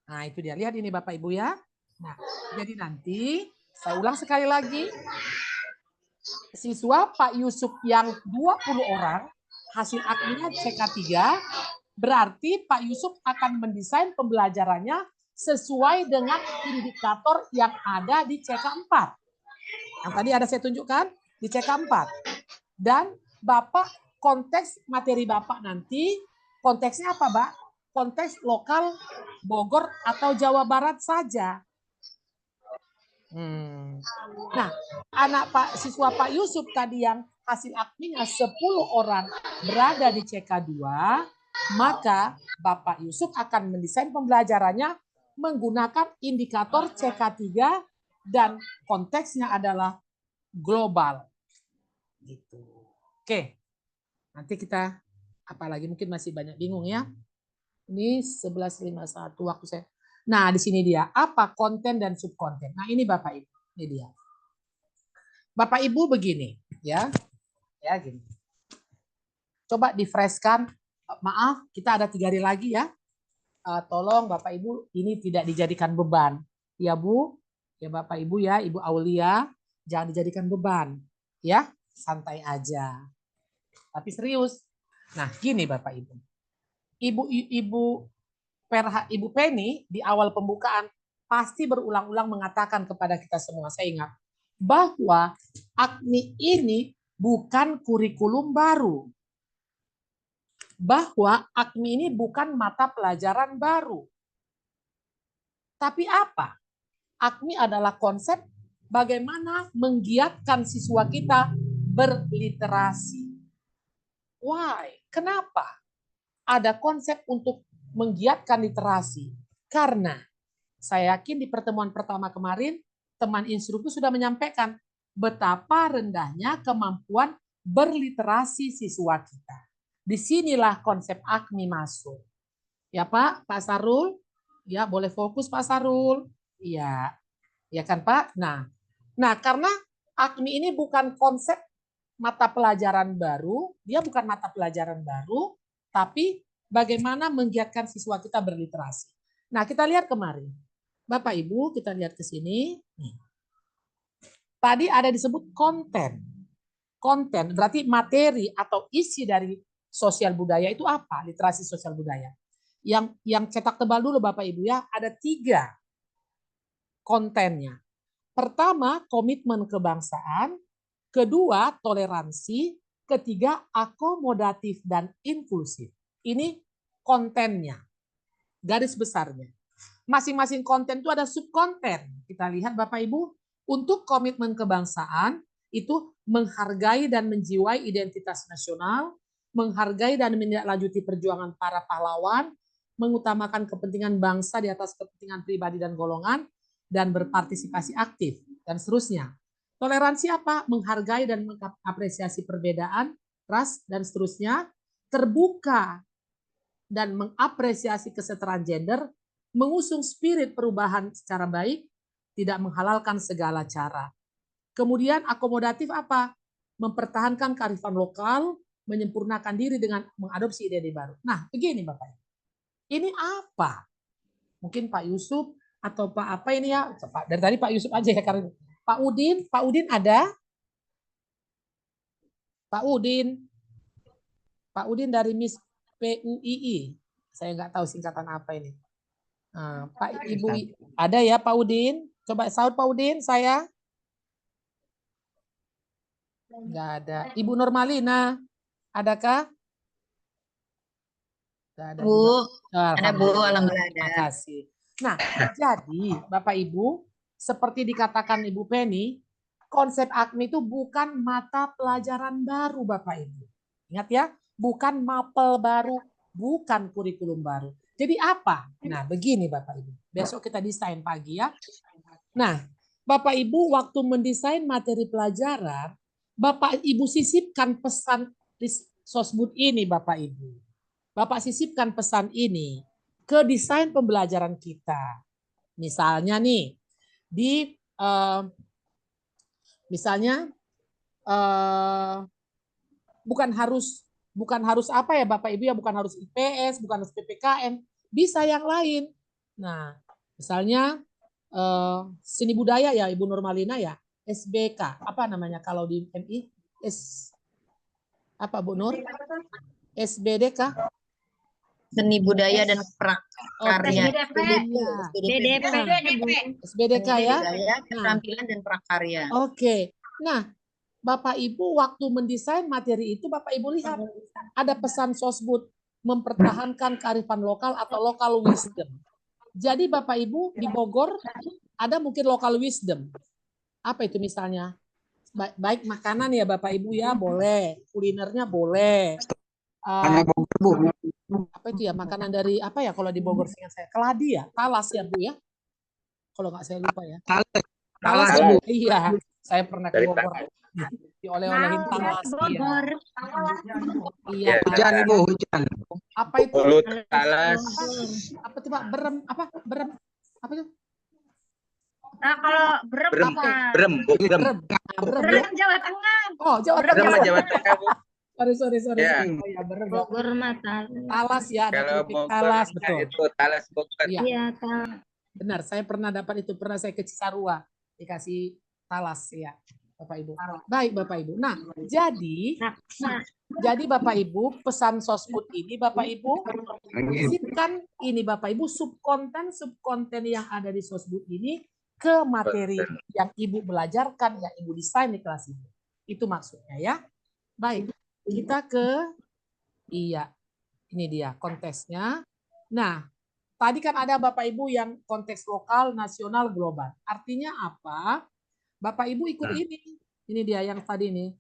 Nah itu dia, lihat ini Bapak Ibu ya. Nah jadi nanti, saya ulang sekali lagi, siswa Pak Yusuf yang 20 orang, hasil akminya CK3, berarti Pak Yusuf akan mendesain pembelajarannya sesuai dengan indikator yang ada di CK4. Yang tadi ada saya tunjukkan, di CK4. Dan Bapak konteks materi Bapak nanti, konteksnya apa, Pak? Konteks lokal Bogor atau Jawa Barat saja. Nah, anak siswa Pak Yusuf tadi yang hasil akminya 10 orang berada di CK2, maka Bapak Yusuf akan mendesain pembelajarannya menggunakan indikator CK3 dan konteksnya adalah global. Gitu. Oke. Nanti kita apalagi mungkin masih banyak bingung ya. Ini 11.51 waktu saya. Nah, di sini dia apa konten dan subkonten. Nah, ini Bapak Ibu, ini dia. Bapak Ibu begini, ya. Ya, gini. Coba di-freshkan. Maaf, kita ada 3 hari lagi ya. Tolong Bapak Ibu ini tidak dijadikan beban. Ya, Bu. Ya, Bapak Ibu ya, Ibu Aulia, jangan dijadikan beban. Ya, santai aja. Tapi serius. Nah, gini Bapak Ibu. Ibu Ibu Penny di awal pembukaan pasti berulang-ulang mengatakan kepada kita semua, saya ingat, bahwa AKMI ini bukan kurikulum baru. Bahwa AKMI ini bukan mata pelajaran baru. Tapi apa? AKMI adalah konsep bagaimana menggiatkan siswa kita berliterasi. Why? Kenapa? Ada konsep untuk menggiatkan literasi. Karena saya yakin di pertemuan pertama kemarin, teman instruktur sudah menyampaikan betapa rendahnya kemampuan berliterasi siswa kita. Disinilah konsep AKMI masuk. Ya Pak Sarul? Ya boleh fokus Pak Sarul? Iya. Ya kan Pak? Nah karena AKMI ini bukan konsep mata pelajaran baru, dia bukan mata pelajaran baru, tapi bagaimana menggiatkan siswa kita berliterasi. Nah, kita lihat kemarin. Bapak Ibu, kita lihat ke sini. Tadi ada disebut konten. Konten berarti materi atau isi dari sosial budaya itu apa? Literasi sosial budaya. Yang cetak tebal dulu Bapak Ibu ya, ada 3 kontennya. Pertama, komitmen kebangsaan. Kedua, toleransi. Ketiga, akomodatif dan inklusif. Ini kontennya, garis besarnya. Masing-masing konten itu ada subkonten. Kita lihat Bapak Ibu, untuk komitmen kebangsaan itu menghargai dan menjiwai identitas nasional, menghargai dan menindaklanjuti perjuangan para pahlawan, mengutamakan kepentingan bangsa di atas kepentingan pribadi dan golongan, dan berpartisipasi aktif, dan seterusnya. Toleransi apa? Menghargai dan mengapresiasi perbedaan, ras, dan seterusnya. Terbuka dan mengapresiasi kesetaraan gender, mengusung spirit perubahan secara baik, tidak menghalalkan segala cara. Kemudian akomodatif apa? Mempertahankan kearifan lokal, menyempurnakan diri dengan mengadopsi ide-ide baru. Nah, begini Bapak. Ini apa? Mungkin Pak Yusuf atau Pak apa ini ya? Dari tadi Pak Yusuf aja ya karena Pak Udin ada? Pak Udin dari Miss PUII. Saya nggak tahu singkatan apa ini. Nah, Pak Ibu ada ya Pak Udin? Coba saut Pak Udin saya. Nggak ada. Ibu Normalina, adakah? Nggak ada. Bu, juga. ada Bu, alhamdulillah ada. Terima kasih. Nah, jadi Bapak Ibu, seperti dikatakan Ibu Penny, konsep AKMI itu bukan mata pelajaran baru Bapak Ibu. Ingat ya, bukan mapel baru, bukan kurikulum baru. Jadi apa? Nah, begini Bapak Ibu. Besok kita desain pagi ya. Nah, Bapak Ibu waktu mendesain materi pelajaran, Bapak Ibu sisipkan pesan di Sosbud ini Bapak Ibu. Bapak sisipkan pesan ini ke desain pembelajaran kita. Misalnya nih, bukan harus apa ya Bapak Ibu ya, bukan harus IPS, bukan harus PPKN, bisa yang lain. Nah, misalnya seni budaya ya Ibu Normalina ya, SBK, apa namanya kalau di MI? Apa Bu Nur? SBDK? Seni budaya dan prakarya. SBDK ya. Keterampilan dan prakarya. Oke. Nah, Bapak Ibu waktu mendesain materi itu Bapak Ibu lihat ada pesan Sosbud mempertahankan kearifan lokal atau local wisdom. Jadi Bapak Ibu di Bogor ada mungkin local wisdom. Apa itu misalnya? Baik makanan ya Bapak Ibu ya boleh, kulinernya boleh. Apa itu ya makanan dari apa ya kalau di Bogor seingat saya keladi ya, talas ya Bu ya. Kalau nggak saya lupa ya. Talas ya Bu. Iya, saya pernah ke Bogor. Dioleh-olehin talas. Iya. Hujan Ibu, hujan. Apa itu? Talas. Apa tuh Pak? Berem apa itu? Nah, kalau berem Jawa Tengah. Oh, Jawa Tengah. Berem Jawa Tengah, Bu. Sorry. Ya. Oh, ya, Bogor mata. Talas ya, ada Kalau keripik talas betul. itu talas Bogor. Iya, talas. Benar, saya pernah dapat itu, pernah saya ke Cisarua dikasih talas ya, Bapak Ibu. Baik Bapak Ibu. Nah, jadi Jadi Bapak Ibu, pesan Sosbud ini Bapak Ibu, sisipkan ini Bapak Ibu, subkonten yang ada di Sosbud ini ke materi yang Ibu belajarkan, yang Ibu desain di kelas ini. Itu maksudnya ya. Baik, kita ke, iya, ini dia kontesnya. Nah, tadi kan ada Bapak Ibu yang konteks lokal, nasional, global. Artinya apa? Bapak Ibu ikut ini. Ini dia yang tadi nih.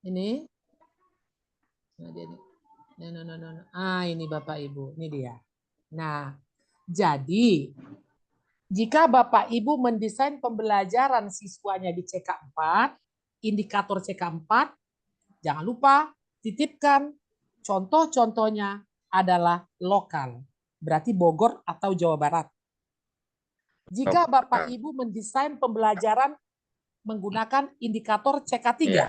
Ini. Nah, dia nih. Ini Bapak Ibu. Ini dia. Nah, jadi jika Bapak Ibu mendesain pembelajaran siswanya di CK4, indikator CK4, jangan lupa titipkan contoh-contohnya adalah lokal. Berarti Bogor atau Jawa Barat. Jika Bapak Ibu mendesain pembelajaran menggunakan indikator CK3,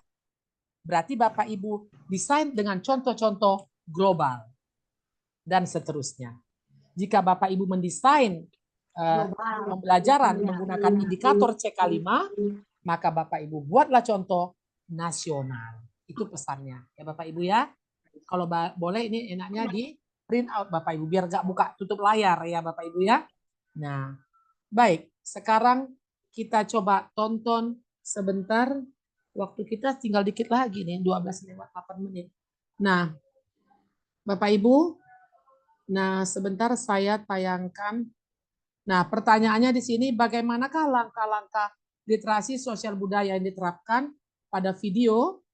berarti Bapak Ibu desain dengan contoh-contoh global dan seterusnya. Jika Bapak Ibu mendesain pembelajaran menggunakan indikator CK5, maka Bapak Ibu buatlah contoh nasional. Itu pesannya ya Bapak Ibu ya. Kalau boleh ini enaknya di print out Bapak Ibu biar nggak buka tutup layar ya Bapak Ibu ya. Nah, baik. Sekarang kita coba tonton sebentar. Waktu kita tinggal dikit lagi nih, 12:08. Nah, Bapak Ibu, nah sebentar saya tayangkan. Nah, pertanyaannya di sini, bagaimanakah langkah-langkah literasi sosial budaya yang diterapkan pada video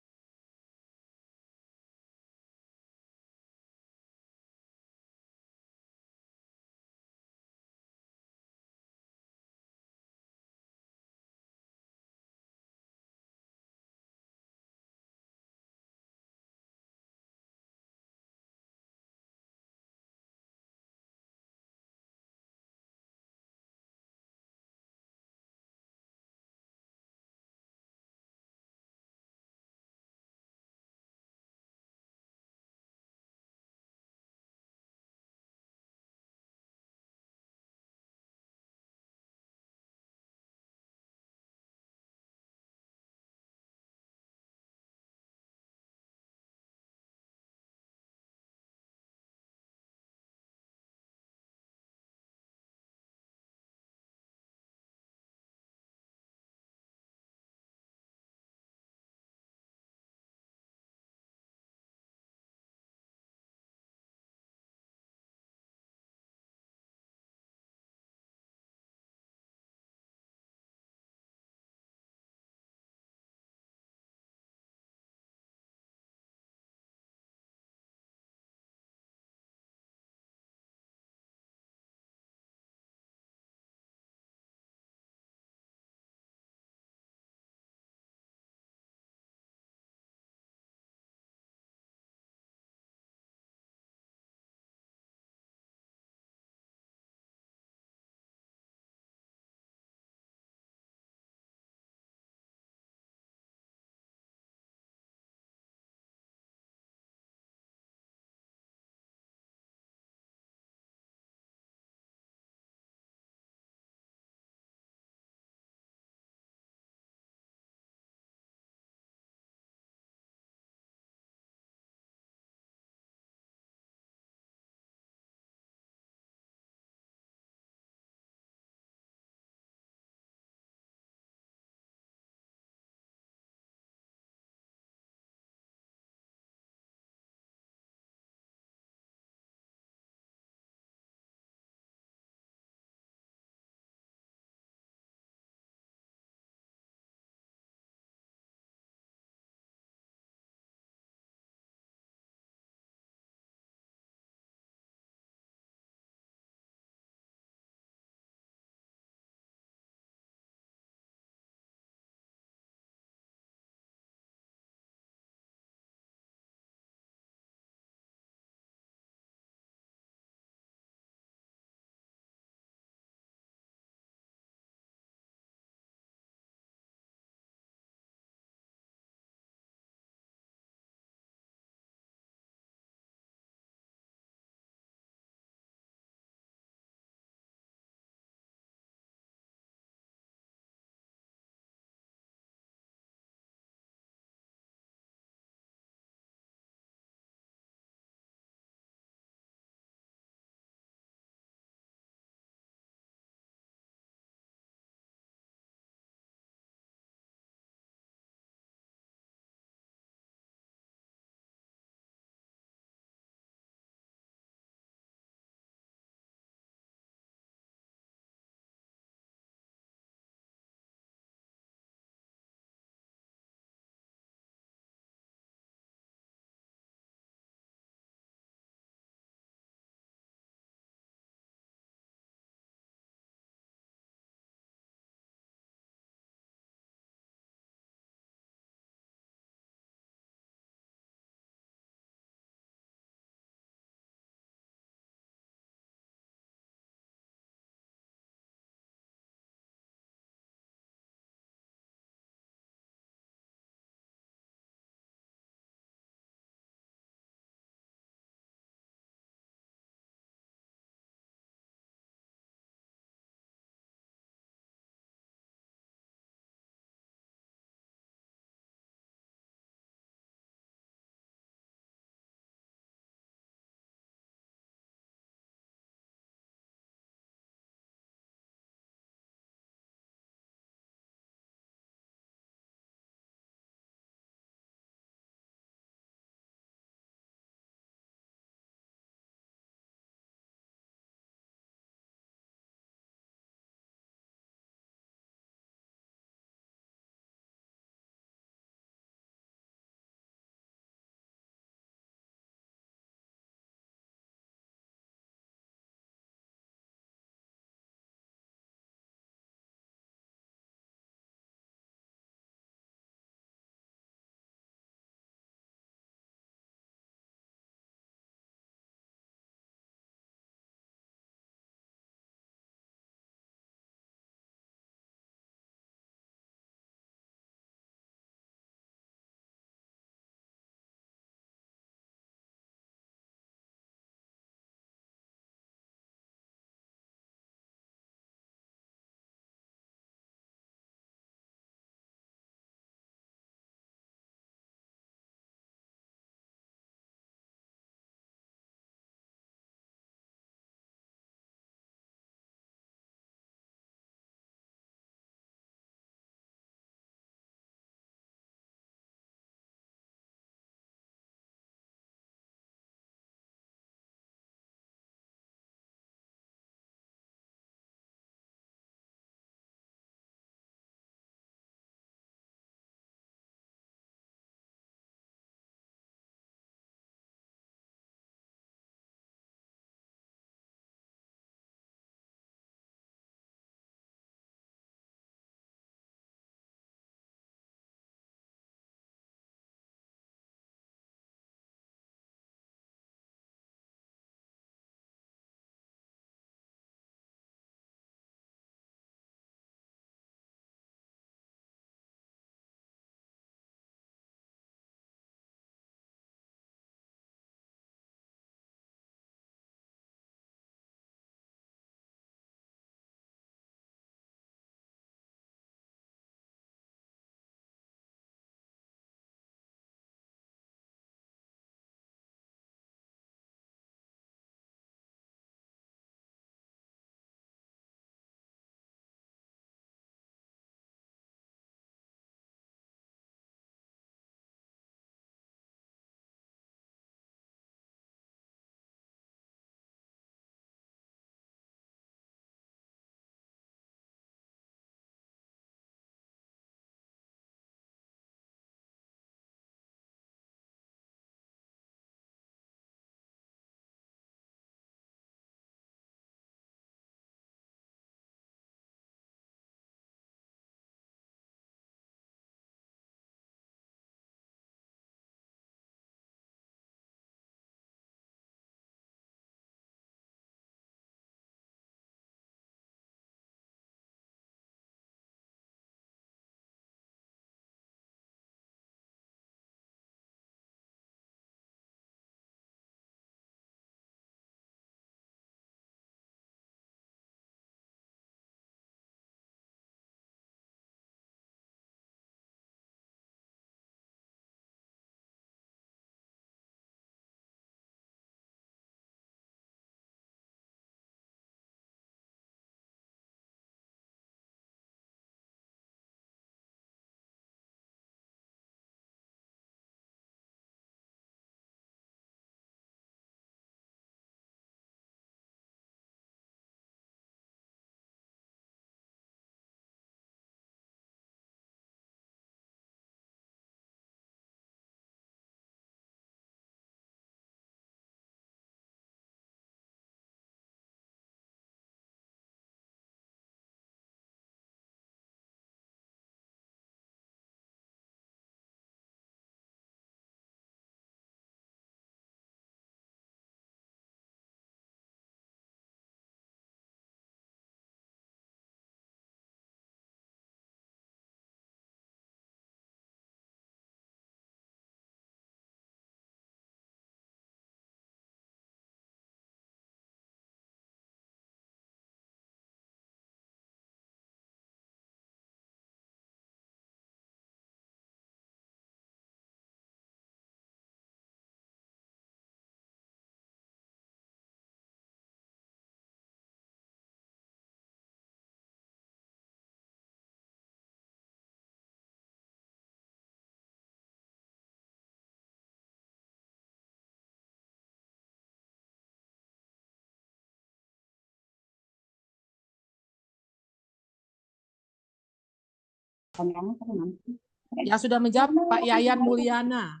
Yang sudah menjawab Pak Yayan Mulyana.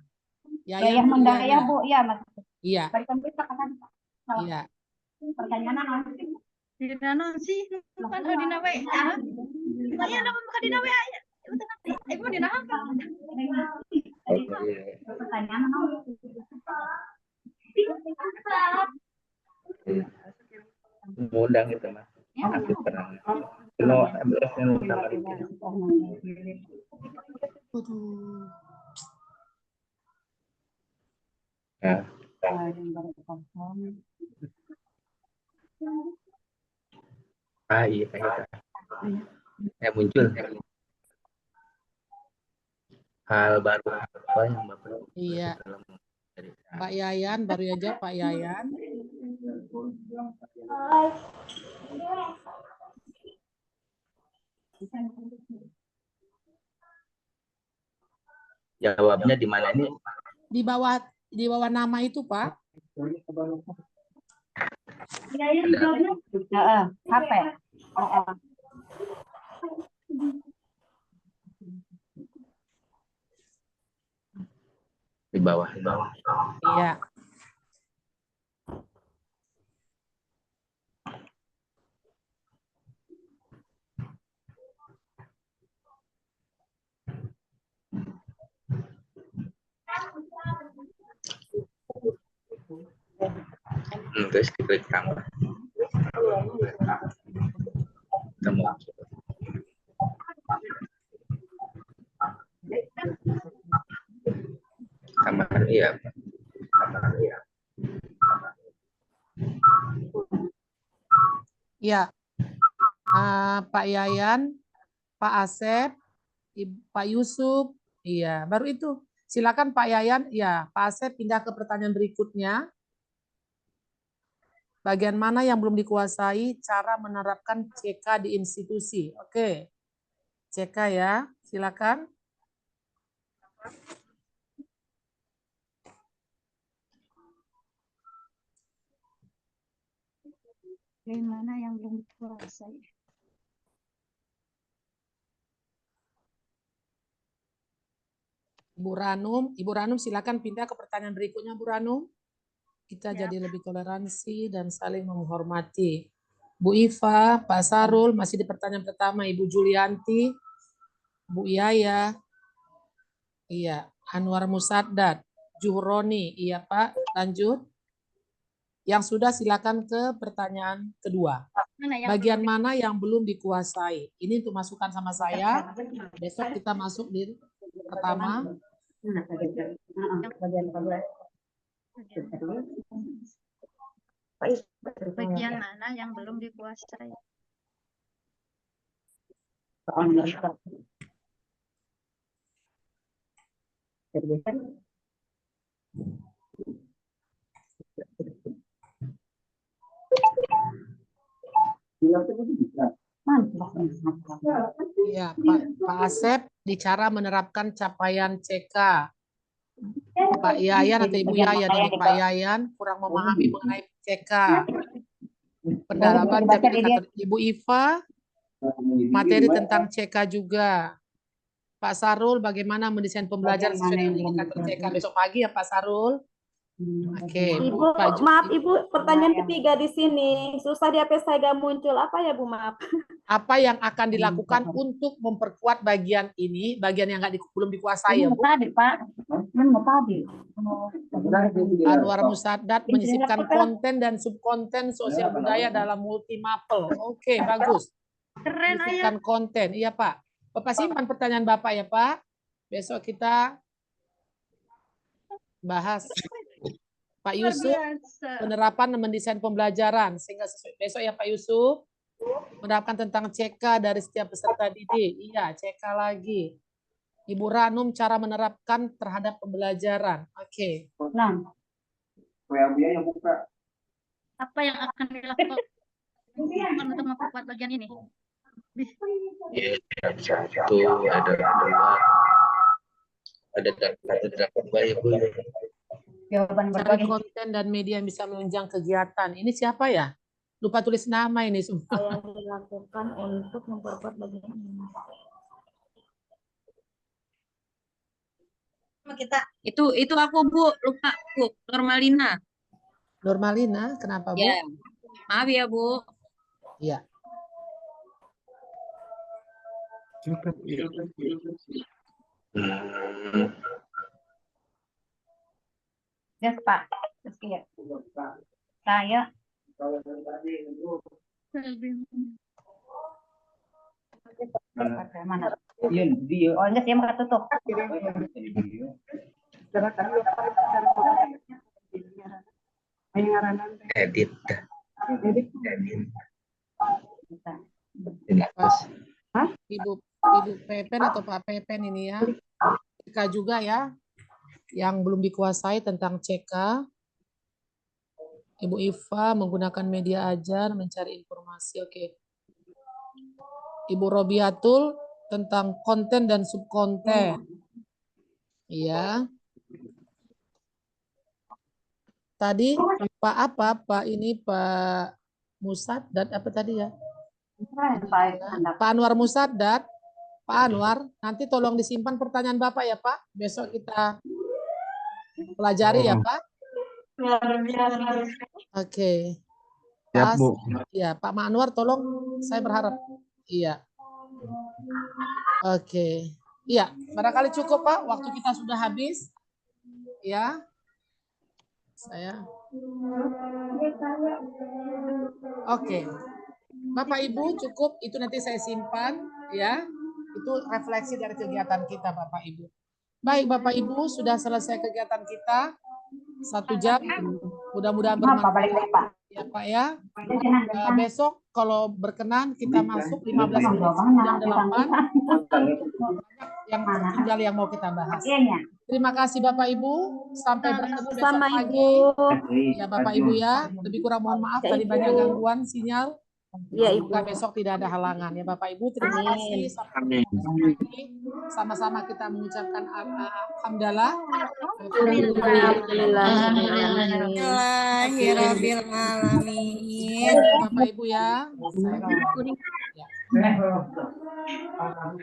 Yayan Mendaya, Bu. Ya, Mas. Iya. Balik komputer kan. Iya. Pertanyaan apa sih? Dina non sih, kan dina WA. Saya nama bukan dina WA ya. Itu nanti, ibu dina apa? Pertanyaan apa? Undang itu Mas. Aku pernah. Kalau ambilnya sama Riki. Ya. Iya kayak ya muncul hal baru apa yang Bapak Iya. Pak Yayan baru aja Pak Yayan. jawabnya di mana ini? Di bawah nama itu, Pak. HP. Di bawah. Iya. Terus diklik tambah. Temu. Tambah iya. Ya, Pak Yayan, Pak Asep, Pak Yusuf, iya, baru itu. Silakan Pak Yayan, ya, Pak Asep pindah ke pertanyaan berikutnya. Bagian mana yang belum dikuasai cara menerapkan CK di institusi? Oke, CK ya, silakan. Bagaimana yang belum dikuasai? Ibu Ranum silakan pindah ke pertanyaan berikutnya, Bu Ranum. Kita jadi lebih toleransi dan saling menghormati. Bu Iva, Pak Sarul, masih di pertanyaan pertama. Ibu Julianti, Bu Yaya, iya, Anwar Musaddad, Juhroni, iya Pak, lanjut. Yang sudah silakan ke pertanyaan kedua. Bagian mana yang belum dikuasai? Ini untuk masukan sama saya. Besok kita masuk di pertama. Bagian mana yang belum dikuasai? Ya, Pak Asep di cara menerapkan capaian CK. Pak Yayan atau Ibu Yayan ini Pak Yayan kurang memahami mengenai CK. Pendalaman Ibu Iva materi tentang CK juga. Pak Sarul bagaimana mendesain pembelajaran sesuai dengan indikator CK besok pagi ya Pak Sarul. Oke, Ibu, maaf Ibu, pertanyaan ketiga di sini susah di HP saya gak muncul apa ya Bu, maaf. Apa yang akan dilakukan untuk memperkuat bagian ini, bagian yang belum dikuasai ya Bu? Tadi Pak, tadi. Anwar Musaddad menyisipkan konten dan subkonten sosial budaya dalam multimapel. Oke, bagus. Keren ayah. Menyisipkan konten, iya Pak. Bapak simpan pertanyaan Bapak ya Pak. Besok kita bahas. Pak Yusuf, penerapan dan mendesain pembelajaran sehingga sesuai besok ya Pak Yusuf. Menerapkan tentang CK dari setiap peserta didik. Iya, CK lagi. Ibu Ranum cara menerapkan terhadap pembelajaran. Oke. Nah. Apa yang akan dilakukan untuk memperkuat bagian ini? Ya, satu ada dua. Ada dua ya Bu. Jawaban Cari konten dan media yang bisa menunjang kegiatan. Ini siapa ya? Lupa tulis nama ini semua. Yang dilakukan untuk memperkuat bagian ini. Itu aku Bu, lupa Bu, Normalina. Normalina, kenapa Bu? Ya. Maaf ya Bu. Iya. Yes, Pak. Terus ya. Saya mana? Oh, enggak, dia mau tutup. Edit. Ibu Pepen atau Pak Pepen ini ya. CK juga ya. Yang belum dikuasai tentang CK. Ibu Iva menggunakan media ajar mencari informasi. Oke. Ibu Robiatul tentang konten dan subkonten. Iya. Tadi Pak apa? Pak ini Pak Musad dan apa tadi ya? Pak Anwar Musaddat, Pak Anwar, nanti tolong disimpan pertanyaan Bapak ya Pak. Besok kita pelajari ya Pak. Oke. Ya, Bu. Ya, Pak Anwar tolong, saya berharap. Iya. Oke. Iya, barangkali cukup Pak, waktu kita sudah habis. Ya. Saya. Oke. Bapak Ibu cukup, itu nanti saya simpan ya. Itu refleksi dari kegiatan kita Bapak Ibu. Baik Bapak Ibu, sudah selesai kegiatan kita. 1 jam. Mudah-mudahan bermanfaat ya Pak ya. Besok kalau berkenan kita masuk 15 menit jam 8. Yang tinggal yang mau kita bahas. Terima kasih Bapak Ibu. Sampai bertemu besok pagi. Ya Bapak Ibu ya. Lebih kurang mohon maaf tadi banyak gangguan sinyal. Ya, Ibu. Semoga besok tidak ada halangan ya Bapak Ibu. Terima kasih. Sampai besok pagi. Sama-sama kita mengucapkan alhamdulillah. Alhamdulillahirabbil alamin. Bapak Ibu ya.